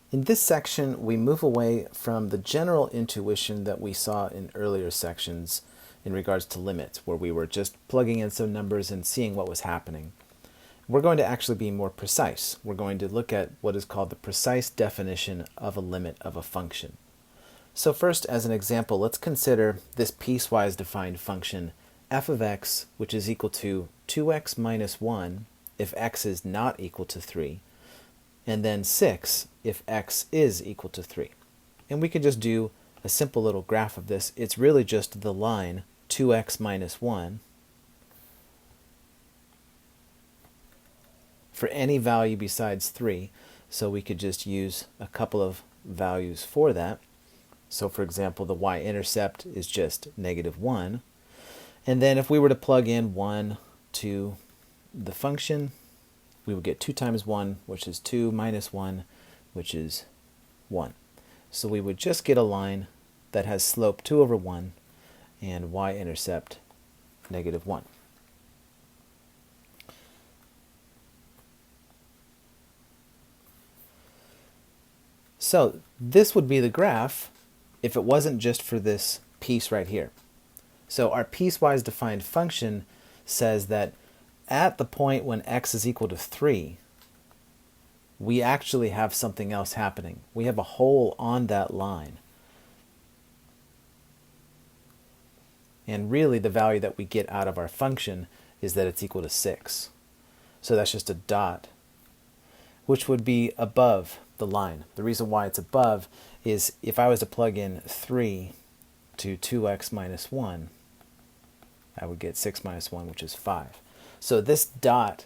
In this section, we move away from the general intuition that we saw in earlier sections in regards to limits, where we were just plugging in some numbers and seeing what was happening. We're going to actually be more precise. We're going to look at what is called the precise definition of a limit of a function. So first, as an example, let's consider this piecewise defined function f of x, which is equal to 2x minus 1 if x is not equal to 3, and then 6 if x is equal to 3. And we can just do a simple little graph of this. It's really just the line 2x minus 1 for any value besides 3. So we could just use a couple of values for that. So for example, the y-intercept is just -1. And then if we were to plug in 1 to the function, we would get 2 times 1, which is 2, minus 1, which is 1. So we would just get a line that has slope 2 over 1 and y-intercept -1. So this would be the graph if it wasn't just for this piece right here. So our piecewise defined function says that at the point when x is equal to 3, we actually have something else happening. We have a hole on that line. And really the value that we get out of our function is that it's equal to 6. So that's just a dot, which would be above the line. The reason why it's above is if I was to plug in 3 to 2x minus 1, I would get 6 minus 1, which is 5. So this dot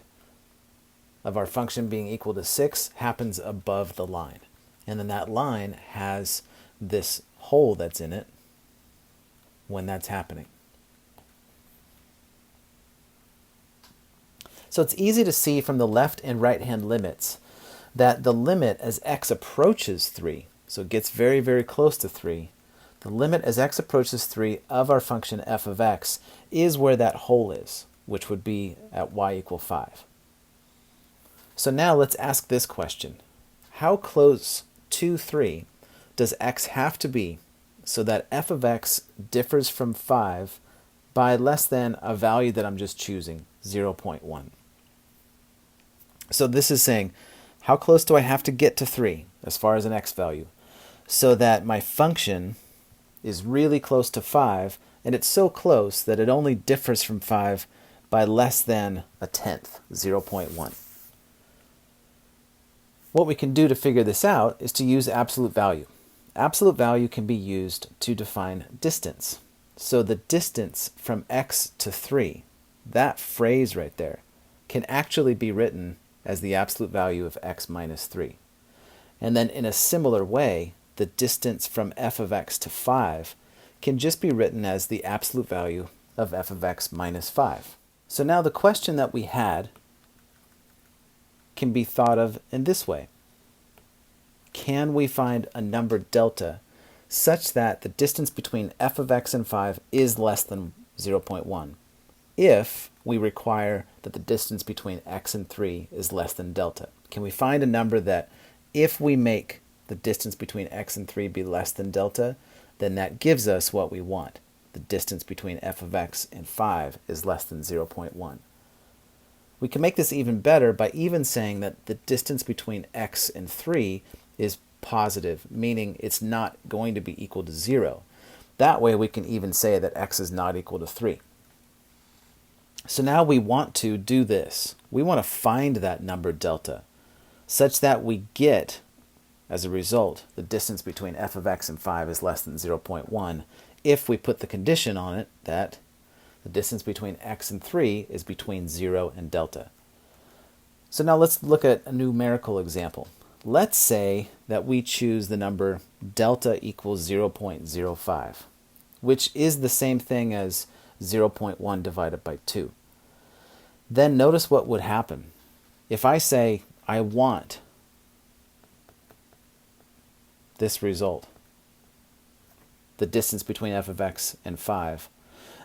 of our function being equal to 6 happens above the line. And then that line has this hole that's in it when that's happening. So it's easy to see from the left and right hand limits that the limit as x approaches 3, so it gets very, very close to 3, the limit as x approaches 3 of our function f of x is where that hole is, which would be at y equal 5. So now let's ask this question. How close to 3 does x have to be so that f of x differs from 5 by less than a value that I'm just choosing, 0.1? So this is saying, how close do I have to get to 3 as far as an x value so that my function is really close to 5, and it's so close that it only differs from 5 by less than a tenth, 0.1. What we can do to figure this out is to use absolute value. Absolute value can be used to define distance. So the distance from x to 3, that phrase right there, can actually be written as the absolute value of x minus 3. And then in a similar way, the distance from f of x to 5 can just be written as the absolute value of f of x minus 5. So now the question that we had can be thought of in this way. Can we find a number delta such that the distance between f of x and 5 is less than 0.1 if we require that the distance between x and 3 is less than delta? Can we find a number that if we make the distance between x and 3 be less than delta, then that gives us what we want? The distance between f of x and 5 is less than 0.1. We can make this even better by even saying that the distance between x and 3 is positive, meaning it's not going to be equal to 0. That way we can even say that x is not equal to 3. So now we want to do this. We want to find that number delta such that we get, as a result, the distance between f of x and 5 is less than 0.1 if we put the condition on it that the distance between x and 3 is between 0 and delta. So now let's look at a numerical example. Let's say that we choose the number delta equals 0.05, which is the same thing as 0.1 divided by 2. Then notice what would happen. If I say I want this result, the distance between f of x and 5,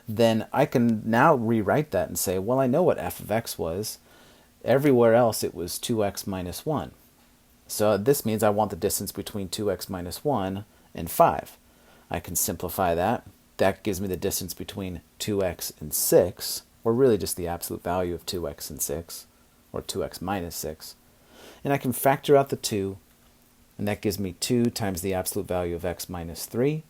then I can now rewrite that and say, well, I know what f of x was. Everywhere else it was 2x minus 1. So this means I want the distance between 2x minus 1 and 5. I can simplify that. That gives me the distance between 2x and 6, or really just the absolute value of 2x and 6, or 2x minus 6. And I can factor out the 2, and that gives me 2 times the absolute value of x minus 3.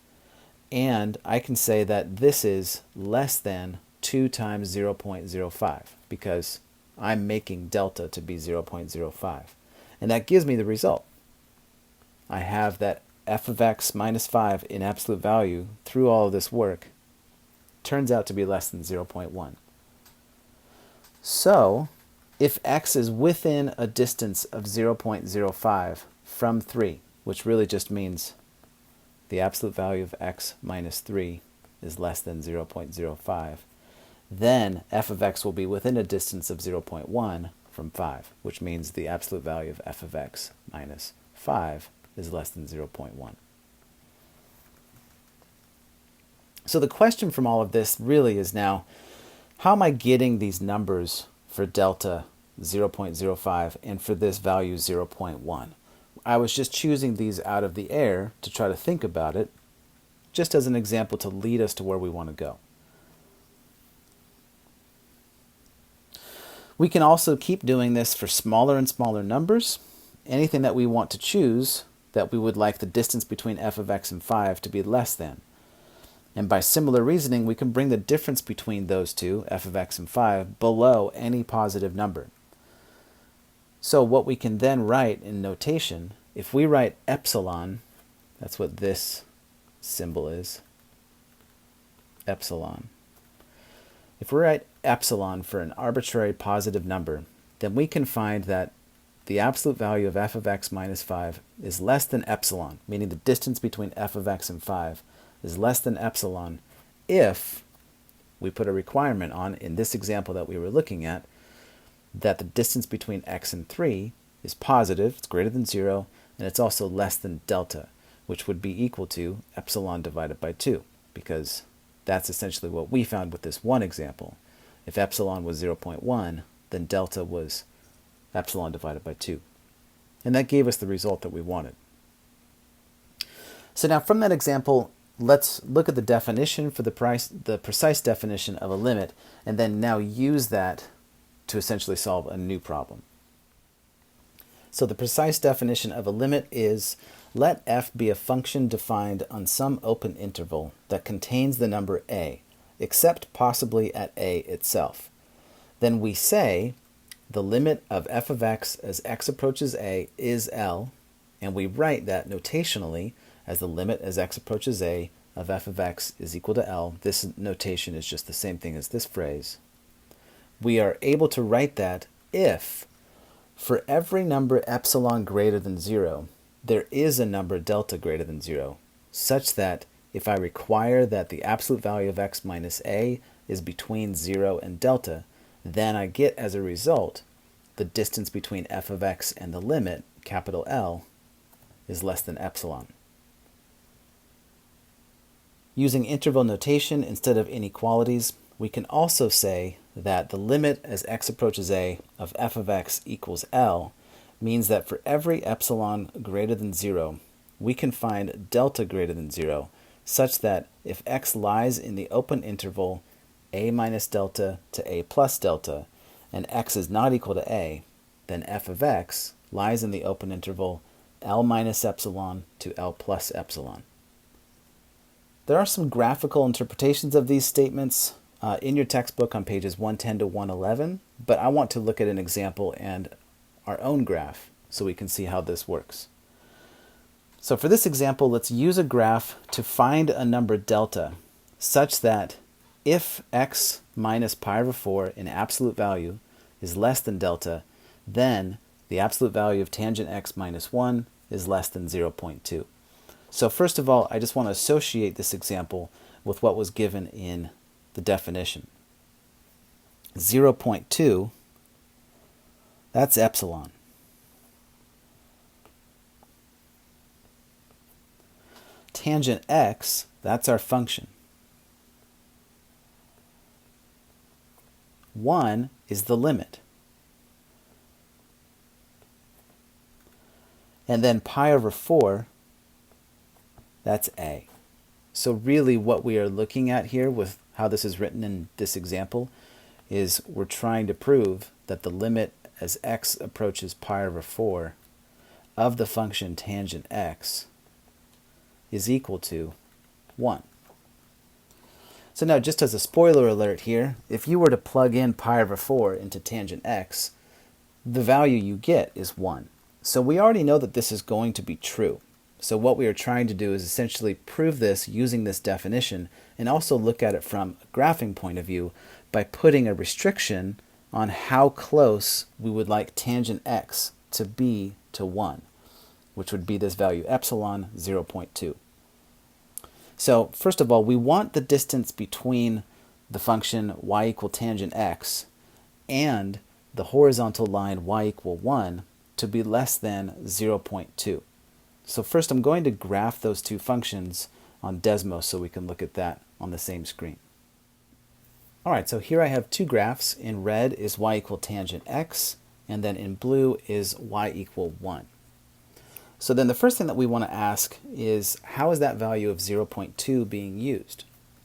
And I can say that this is less than 2 times 0.05, because I'm making delta to be 0.05. And that gives me the result. I have that f of x minus 5 in absolute value through all of this work turns out to be less than 0.1. So if x is within a distance of 0.05 from 3, which really just means the absolute value of x minus 3 is less than 0.05, then f of x will be within a distance of 0.1 from 5, which means the absolute value of f of x minus 5 is less than 0.1. So the question from all of this really is now, how am I getting these numbers for delta 0.05 and for this value 0.1? I was just choosing these out of the air to try to think about it, just as an example to lead us to where we want to go. We can also keep doing this for smaller and smaller numbers. Anything that we want to choose that we would like the distance between f of x and 5 to be less than. And by similar reasoning, we can bring the difference between those two, f of x and 5, below any positive number. So what we can then write in notation, if we write epsilon, that's what this symbol is, epsilon. If we write epsilon for an arbitrary positive number, then we can find that the absolute value of f of x minus 5 is less than epsilon, meaning the distance between f of x and 5 is less than epsilon if we put a requirement on, in this example that we were looking at, that the distance between x and 3 is positive, it's greater than 0, and it's also less than delta, which would be equal to epsilon divided by 2, because that's essentially what we found with this one example. If epsilon was 0.1, then delta was epsilon divided by 2. And that gave us the result that we wanted. So now from that example, let's look at the definition for the precise definition of a limit, and then now use that to essentially solve a new problem. So the precise definition of a limit is, let f be a function defined on some open interval that contains the number a, except possibly at a itself. Then we say the limit of f of x as x approaches a is L, and we write that notationally as the limit as x approaches a of f of x is equal to L. This notation is just the same thing as this phrase. We are able to write that if for every number epsilon greater than 0, there is a number delta greater than 0, such that if I require that the absolute value of x minus a is between 0 and delta, then I get as a result the distance between f of x and the limit, capital L, is less than epsilon. Using interval notation instead of inequalities, we can also say that the limit as x approaches a of f of x equals L means that for every epsilon greater than 0, we can find delta greater than 0, such that if x lies in the open interval a minus delta to a plus delta, and x is not equal to a, then f of x lies in the open interval L minus epsilon to L plus epsilon. There are some graphical interpretations of these statements in your textbook on pages 110 to 111, but I want to look at an example and our own graph so we can see how this works. So for this example, let's use a graph to find a number delta such that if x minus pi over 4 in absolute value is less than delta, then the absolute value of tangent x minus 1 is less than 0.2. So first of all, I just want to associate this example with what was given in the definition. 0.2, that's epsilon. Tangent x, that's our function. 1 is the limit. And then pi over 4, that's a. So really what we are looking at here with how this is written in this example is we're trying to prove that the limit as x approaches pi over 4 of the function tangent x is equal to 1. So now, just as a spoiler alert here, if you were to plug in pi over 4 into tangent x, the value you get is 1. So we already know that this is going to be true. So what we are trying to do is essentially prove this using this definition and also look at it from a graphing point of view by putting a restriction on how close we would like tangent x to be to 1, which would be this value epsilon 0.2. So first of all, we want the distance between the function y equal tangent x and the horizontal line y equal 1 to be less than 0.2. So first I'm going to graph those two functions on Desmos so we can look at that on the same screen. Alright, so here I have two graphs. In red is y equal tangent x, and then in blue is y equal 1. So then the first thing that we want to ask is, how is that value of 0.2 being used?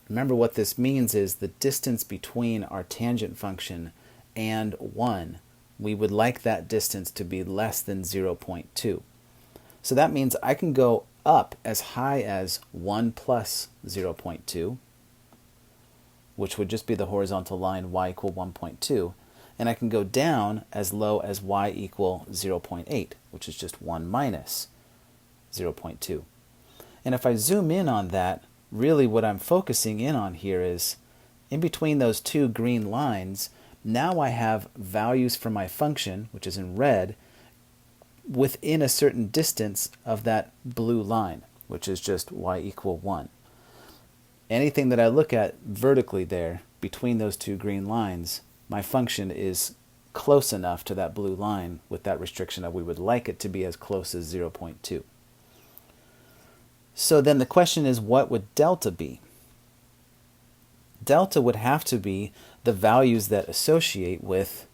Remember, what this means is the distance between our tangent function and 1. We would like that distance to be less than 0.2. So that means I can go up as high as 1 plus 0.2, which would just be the horizontal line y equal 1.2, and I can go down as low as y equal 0.8, which is just 1 minus 0.2. And if I zoom in on that, really what I'm focusing in on here is in between those two green lines, now I have values for my function, which is in red, within a certain distance of that blue line, which is just y equal 1. Anything that I look at vertically there between those two green lines, my function is close enough to that blue line with that restriction that we would like it to be as close as 0.2. So then the question is, what would delta be? Delta would have to be the values that associate with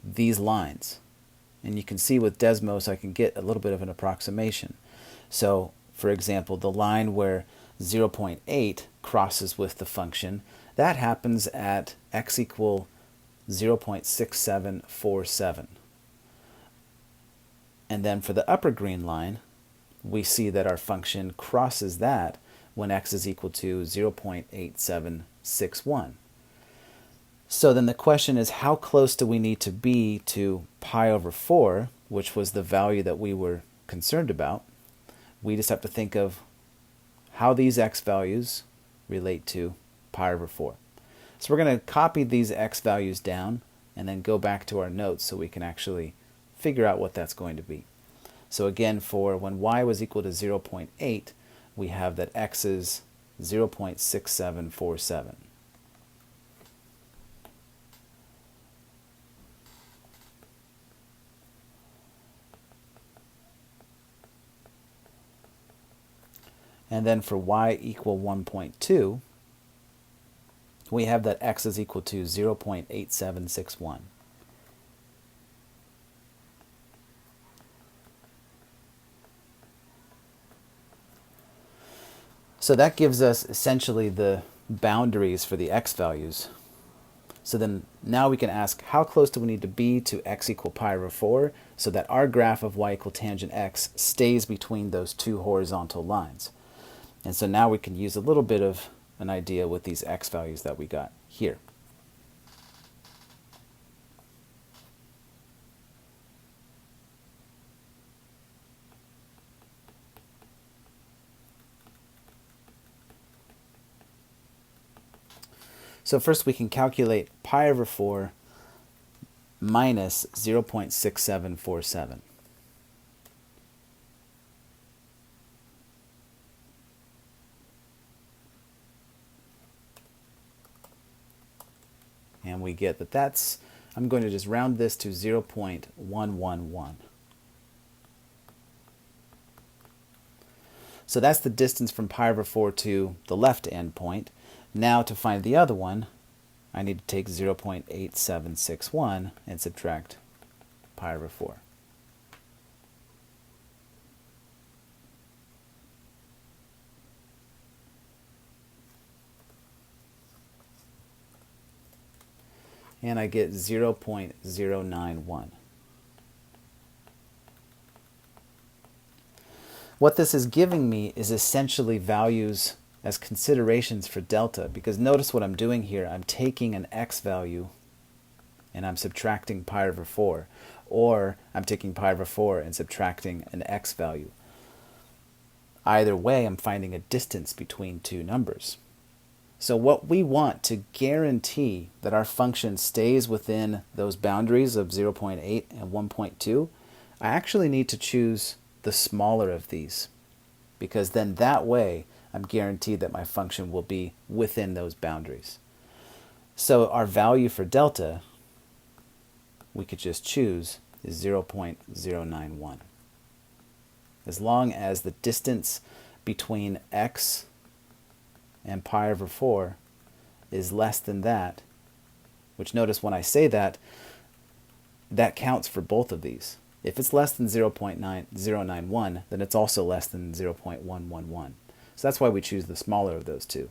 these lines. And you can see with Desmos I can get a little bit of an approximation. So for example, the line where 0.8 crosses with the function, that happens at x equal 0.6747. And then for the upper green line, we see that our function crosses that when x is equal to 0.8761. So then the question is, how close do we need to be to pi over 4, which was the value that we were concerned about? We just have to think of how these x values relate to pi over 4. So we're going to copy these x values down and then go back to our notes so we can actually figure out what that's going to be. So again, for when y was equal to 0.8, we have that x is 0.6747. And then for y equal 1.2, we have that x is equal to 0.8761. So that gives us essentially the boundaries for the x values. So then now we can ask, how close do we need to be to x equal pi over 4 so that our graph of y equal tangent x stays between those two horizontal lines? And so now we can use a little bit of an idea with these x values that we got here. So first we can calculate pi over 4 minus 0.6747. And we get that that's, I'm going to just round this to 0.111. So that's the distance from pi over 4 to the left end point. Now to find the other one, I need to take 0.8761 and subtract pi over 4. and I get 0.091. What this is giving me is essentially values as considerations for delta, because notice what I'm doing here. I'm taking an x value and I'm subtracting pi over 4, or I'm taking pi over 4 and subtracting an x value. Either way, I'm finding a distance between two numbers. So what we want to guarantee that our function stays within those boundaries of 0.8 and 1.2, I actually need to choose the smaller of these, because then that way I'm guaranteed that my function will be within those boundaries. So our value for delta, we could just choose, is 0.091. As long as the distance between x and pi over 4 is less than that, which notice when I say that, that counts for both of these. If it's less than 0.091, then it's also less than 0.111. So that's why we choose the smaller of those two.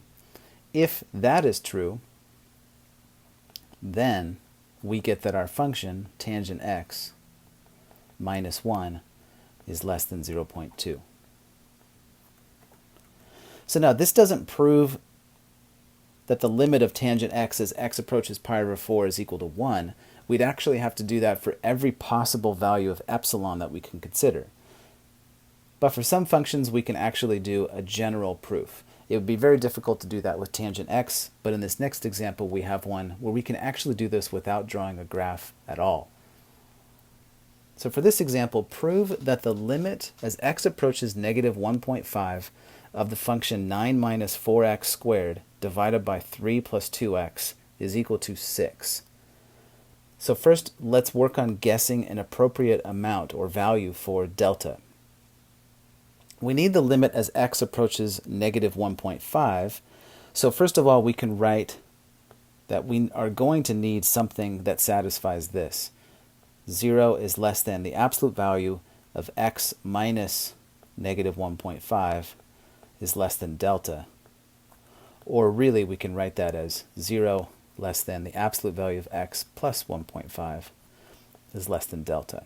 If that is true, then we get that our function, tangent x minus 1, is less than 0.2. So now this doesn't prove that the limit of tangent x as x approaches pi over 4 is equal to 1. We'd actually have to do that for every possible value of epsilon that we can consider. But for some functions, we can actually do a general proof. It would be very difficult to do that with tangent x, but in this next example, we have one where we can actually do this without drawing a graph at all. So for this example, prove that the limit as x approaches negative 1.5 of the function 9 minus 4x squared divided by 3 plus 2x is equal to 6. So first, let's work on guessing an appropriate amount or value for delta. We need the limit as x approaches negative 1.5. So first of all, we can write that we are going to need something that satisfies this. 0 is less than the absolute value of x minus negative 1.5 is less than delta. Or really, we can write that as 0 less than the absolute value of x plus 1.5 is less than delta.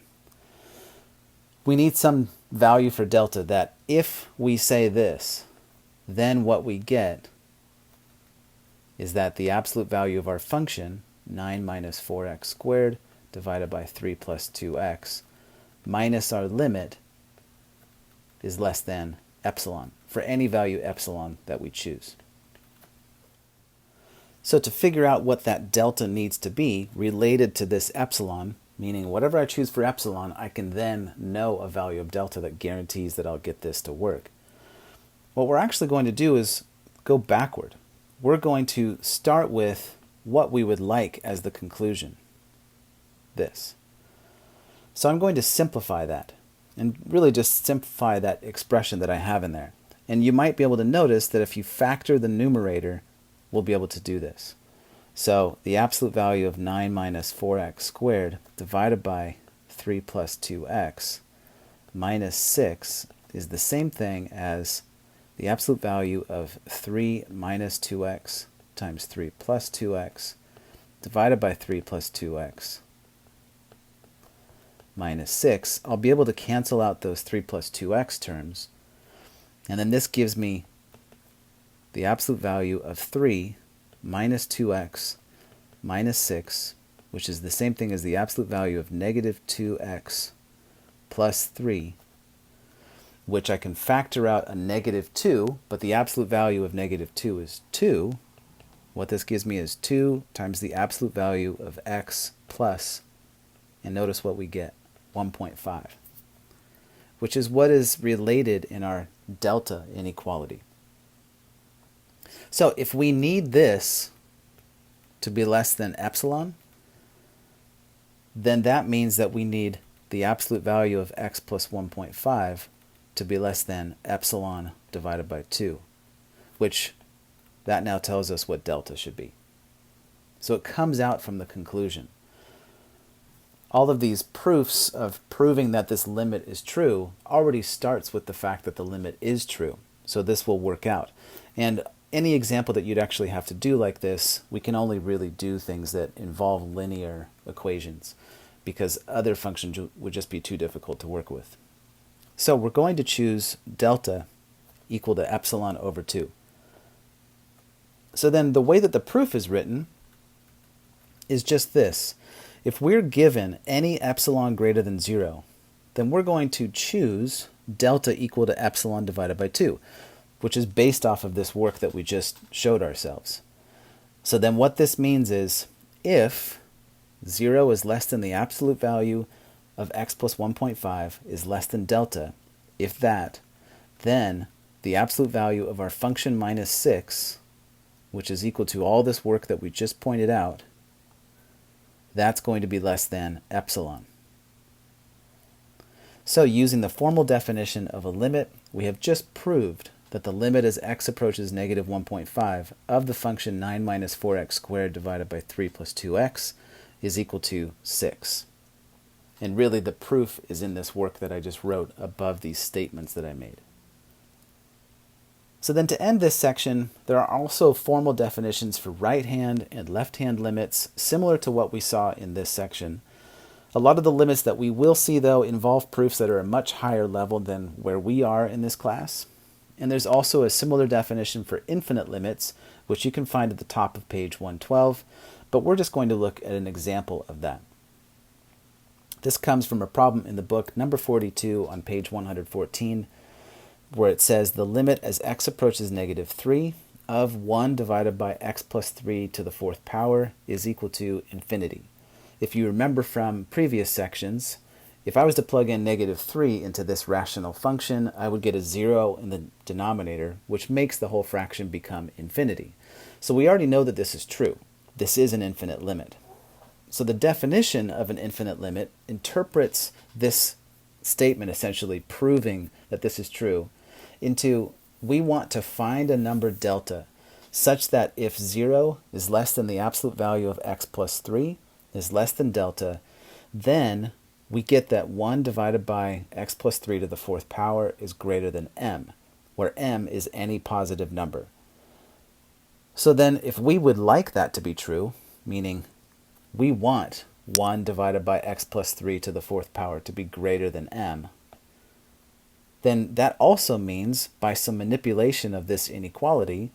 We need some value for delta that if we say this, then what we get is that the absolute value of our function, 9 minus 4x squared divided by 3 plus 2x, minus our limit is less than epsilon, for any value epsilon that we choose. So to figure out what that delta needs to be related to this epsilon, meaning whatever I choose for epsilon, I can then know a value of delta that guarantees that I'll get this to work. What we're actually going to do is go backward. We're going to start with what we would like as the conclusion, this. So I'm going to simplify that, and really just simplify that expression that I have in there. And you might be able to notice that if you factor the numerator, we'll be able to do this. So the absolute value of 9 minus 4x squared divided by 3 plus 2x minus 6 is the same thing as the absolute value of 3 minus 2x times 3 plus 2x divided by 3 plus 2x minus 6. I'll be able to cancel out those 3 plus 2x terms, and then this gives me the absolute value of 3 minus 2x minus 6, which is the same thing as the absolute value of negative 2x plus 3, which I can factor out a negative 2, but the absolute value of negative 2 is 2. What this gives me is 2 times the absolute value of x plus, and notice what we get, 1.5, which is what is related in our delta inequality. So if we need this to be less than epsilon, then that means that we need the absolute value of x plus 1.5 to be less than epsilon divided by 2, which that now tells us what delta should be. So it comes out from the conclusion. All of these proofs of proving that this limit is true already starts with the fact that the limit is true. So this will work out. And any example that you'd actually have to do like this, we can only really do things that involve linear equations because other functions would just be too difficult to work with. So we're going to choose delta equal to epsilon over 2. So then the way that the proof is written is just this. If we're given any epsilon greater than 0, then we're going to choose delta equal to epsilon divided by 2, which is based off of this work that we just showed ourselves. So then what this means is if 0 is less than the absolute value of x plus 1.5 is less than delta, if that, then the absolute value of our function minus 6, which is equal to all this work that we just pointed out, that's going to be less than epsilon. So using the formal definition of a limit, we have just proved that the limit as x approaches negative 1.5 of the function 9 minus 4x squared divided by 3 plus 2x is equal to 6. And really the proof is in this work that I just wrote above these statements that I made. So then to end this section, there are also formal definitions for right-hand and left-hand limits, similar to what we saw in this section. A lot of the limits that we will see, though, involve proofs that are a much higher level than where we are in this class. And there's also a similar definition for infinite limits, which you can find at the top of page 112, but we're just going to look at an example of that. This comes from a problem in the book number 42 on page 114, where it says the limit as x approaches negative 3 of 1 divided by x plus 3 to the 4th power is equal to infinity. If you remember from previous sections, if I was to plug in negative 3 into this rational function, I would get a 0 in the denominator, which makes the whole fraction become infinity. So we already know that this is true. This is an infinite limit. So the definition of an infinite limit interprets this statement, essentially proving that this is true, into we want to find a number delta such that if 0 is less than the absolute value of x plus 3 is less than delta, then we get that 1 divided by x plus 3 to the 4th power is greater than m, where m is any positive number. So then if we would like that to be true, meaning we want 1 divided by x plus 3 to the 4th power to be greater than m, then that also means by some manipulation of this inequality,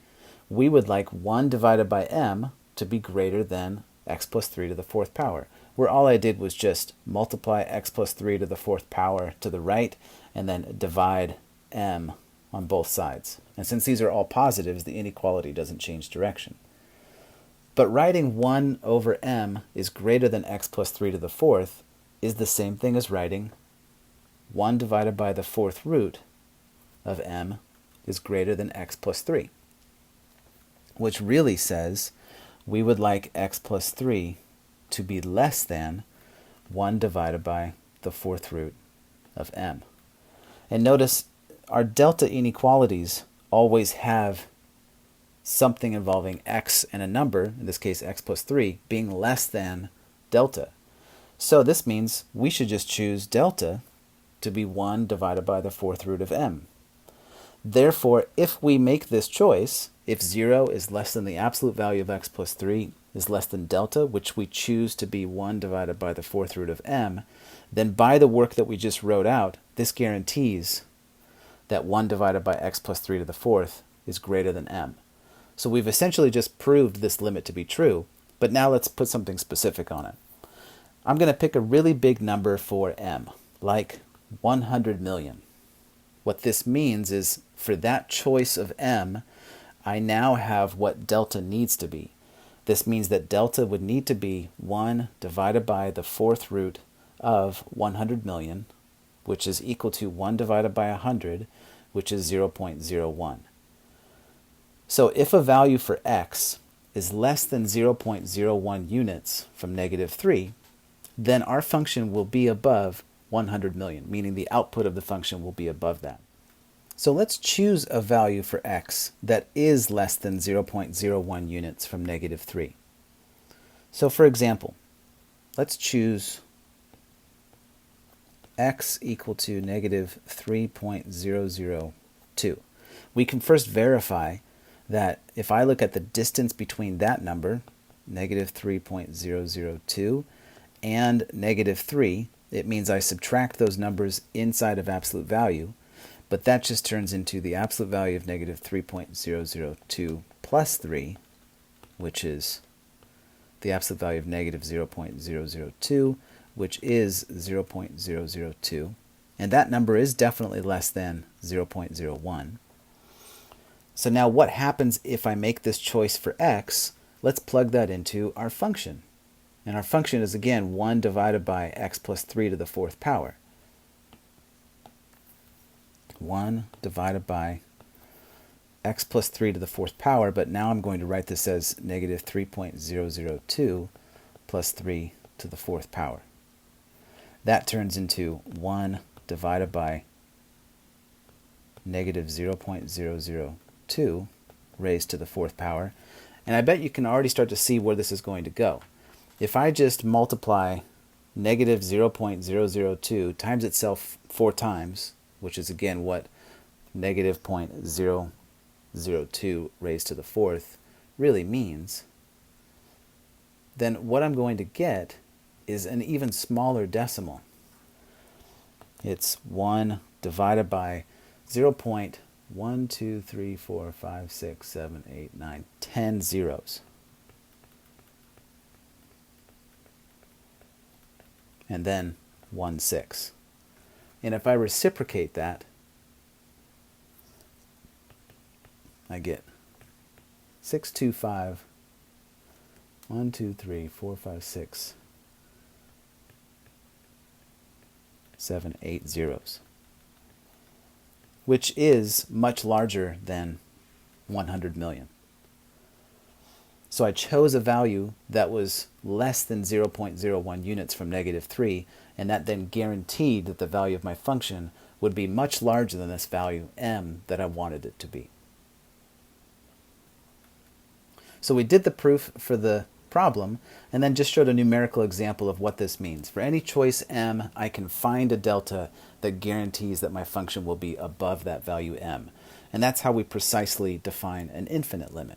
we would like 1 divided by m to be greater than x plus 3 to the 4th power, where all I did was just multiply x plus 3 to the 4th power to the right and then divide m on both sides. And since these are all positives, the inequality doesn't change direction. But writing 1 over m is greater than x plus 3 to the 4th is the same thing as writing 1 divided by the 4th root of m is greater than x plus 3, which really says we would like x plus 3 to be less than 1 divided by the 4th root of m. And notice our delta inequalities always have something involving x and a number, in this case x plus 3, being less than delta. So this means we should just choose delta to be 1 divided by the 4th root of m. Therefore, if we make this choice, if 0 is less than the absolute value of x plus 3 is less than delta, which we choose to be 1 divided by the 4th root of m, then by the work that we just wrote out, this guarantees that 1 divided by x plus 3 to the 4th is greater than m. So we've essentially just proved this limit to be true, but now let's put something specific on it. I'm going to pick a really big number for m, like 100 million. What this means is for that choice of m, I now have what delta needs to be. This means that delta would need to be 1 divided by the 4th root of 100 million, which is equal to 1 divided by 100, which is 0.01. So if a value for x is less than 0.01 units from negative 3, then our function will be above 100 million, meaning the output of the function will be above that. So let's choose a value for x that is less than 0.01 units from negative 3. So for example, let's choose x equal to negative 3.002. We can first verify that if I look at the distance between that number, negative 3.002, and negative 3, it means I subtract those numbers inside of absolute value, but that just turns into the absolute value of negative 3.002 plus 3, which is the absolute value of negative 0.002, which is 0.002. And that number is definitely less than 0.01. So now what happens if I make this choice for x? Let's plug that into our function. And our function is, again, 1 divided by x plus 3 to the fourth power. 1 divided by x plus 3 to the fourth power, but now I'm going to write this as negative 3.002 plus 3 to the fourth power. That turns into 1 divided by negative 0.002 raised to the fourth power. And I bet you can already start to see where this is going to go. If I just multiply negative 0.002 times itself 4 times, which is again what negative 0.002 raised to the fourth really means, then what I'm going to get is an even smaller decimal. It's 1 divided by 0.1, 2, 3, 4, 5, 6, 7, 8, 9, 10 zeros. And then 1/6. And if I reciprocate that, I get 625, 1, 2, 3, 4, 5, 6, 7, 8 zeros, which is much larger than 100 million. So I chose a value that was less than 0.01 units from negative 3, and that then guaranteed that the value of my function would be much larger than this value m that I wanted it to be. So we did the proof for the problem, and then just showed a numerical example of what this means. For any choice m, I can find a delta that guarantees that my function will be above that value m. And that's how we precisely define an infinite limit.